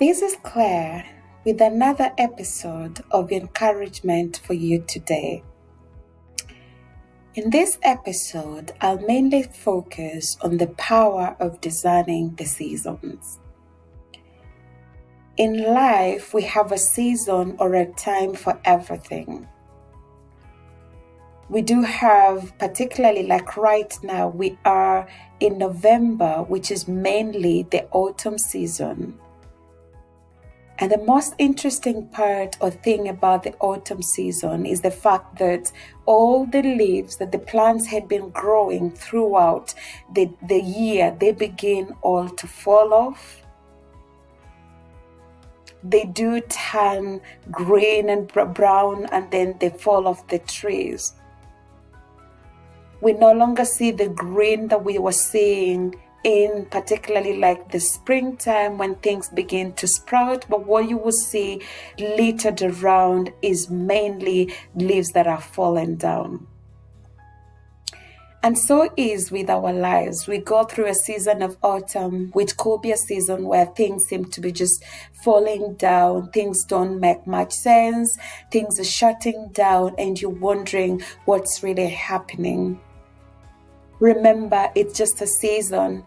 This is Claire with another episode of encouragement for you today. In this episode, I'll mainly focus on the power of discerning the seasons. In life, we have a season or a time for everything. We do have, particularly like right now, we are in November, which is mainly the autumn season. And the most interesting part or thing about the autumn season is the fact that all the leaves that the plants had been growing throughout the year, they begin all to fall off. They do turn green and brown, and then they fall off the trees. We no longer see the green that we were seeing in particularly like the springtime when things begin to sprout, but what you will see littered around is mainly leaves that are fallen down. And so is with our lives. We go through a season of autumn, which could be a season where things seem to be just falling down, things don't make much sense, things are shutting down, and you're wondering what's really happening. Remember, it's just a season.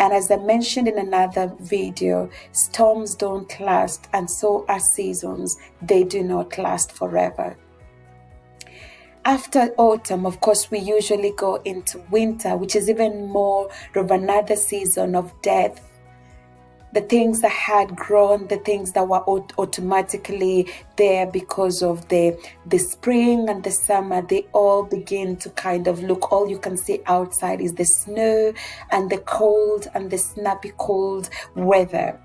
And as I mentioned in another video, storms don't last, and so are seasons. They do not last forever. After autumn, of course, we usually go into winter, which is even more of another season of death. The things that had grown, the things that were automatically there because of the spring and the summer, they all begin to kind of look, all you can see outside is the snow and the cold and the snappy cold weather.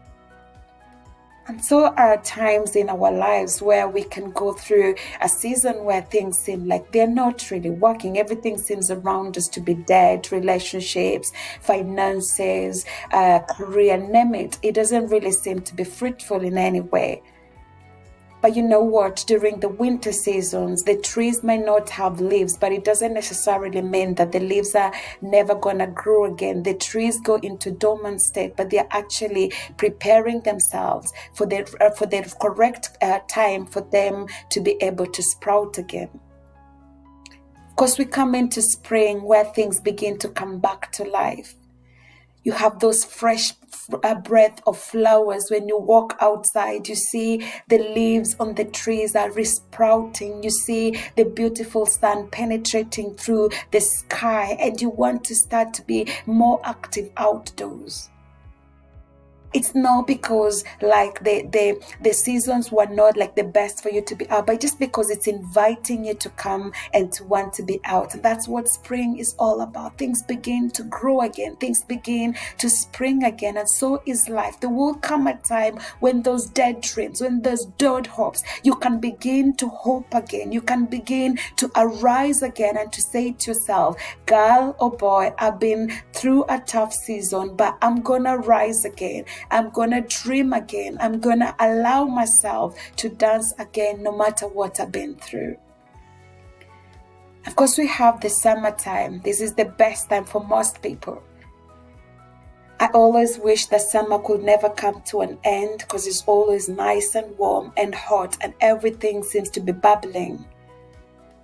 And so are times in our lives where we can go through a season where things seem like they're not really working. Everything seems around us to be dead. Relationships, finances, career, name it. It doesn't really seem to be fruitful in any way. But you know what? During the winter seasons, the trees may not have leaves, but it doesn't necessarily mean that the leaves are never going to grow again. The trees go into dormant state, but they're actually preparing themselves for the correct time for them to be able to sprout again. Of course, we come into spring where things begin to come back to life. You have those fresh breath of flowers. When you walk outside, you see the leaves on the trees are resprouting. You see the beautiful sun penetrating through the sky, and you want to start to be more active outdoors. It's not because like the seasons were not like the best for you to be out, but just because it's inviting you to come and to want to be out. And that's what spring is all about. Things begin to grow again. Things begin to spring again. And so is life. There will come a time when those dead dreams, when those dead hopes, you can begin to hope again. You can begin to arise again and to say to yourself, girl or boy, I've been through a tough season, but I'm going to rise again. I'm going to dream again. I'm going to allow myself to dance again no matter what I've been through. Of course, we have the summertime. This is the best time for most people. I always wish that summer could never come to an end because it's always nice and warm and hot and everything seems to be bubbling.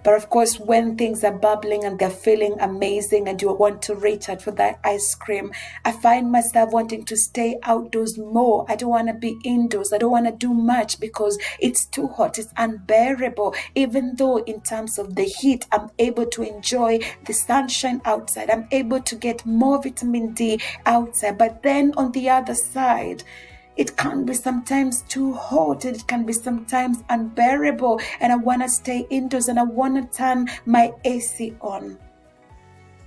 But of course, when things are bubbling and they're feeling amazing and you want to reach out for that ice cream, I find myself wanting to stay outdoors more. I don't want to be indoors. I don't want to do much because it's too hot. It's unbearable. Even though in terms of the heat, I'm able to enjoy the sunshine outside. I'm able to get more vitamin D outside. But then on the other side, it can be sometimes too hot, and it can be sometimes unbearable, and I want to stay indoors and I want to turn my AC on.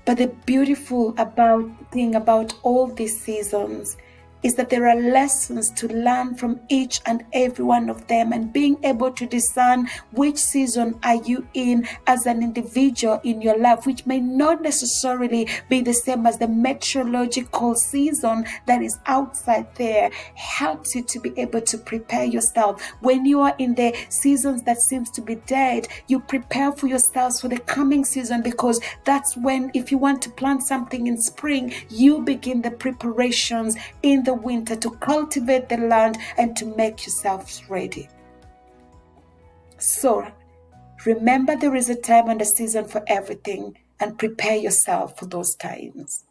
But the beautiful thing about all these seasons is that there are lessons to learn from each and every one of them, and being able to discern which season are you in as an individual in your life, which may not necessarily be the same as the meteorological season that is outside there, helps you to be able to prepare yourself. When you are in the seasons that seems to be dead, you prepare for yourselves for the coming season, because that's when, if you want to plant something in spring, you begin the preparations in the the winter, to cultivate the land, and to make yourselves ready. So remember, there is a time and a season for everything, and prepare yourself for those times.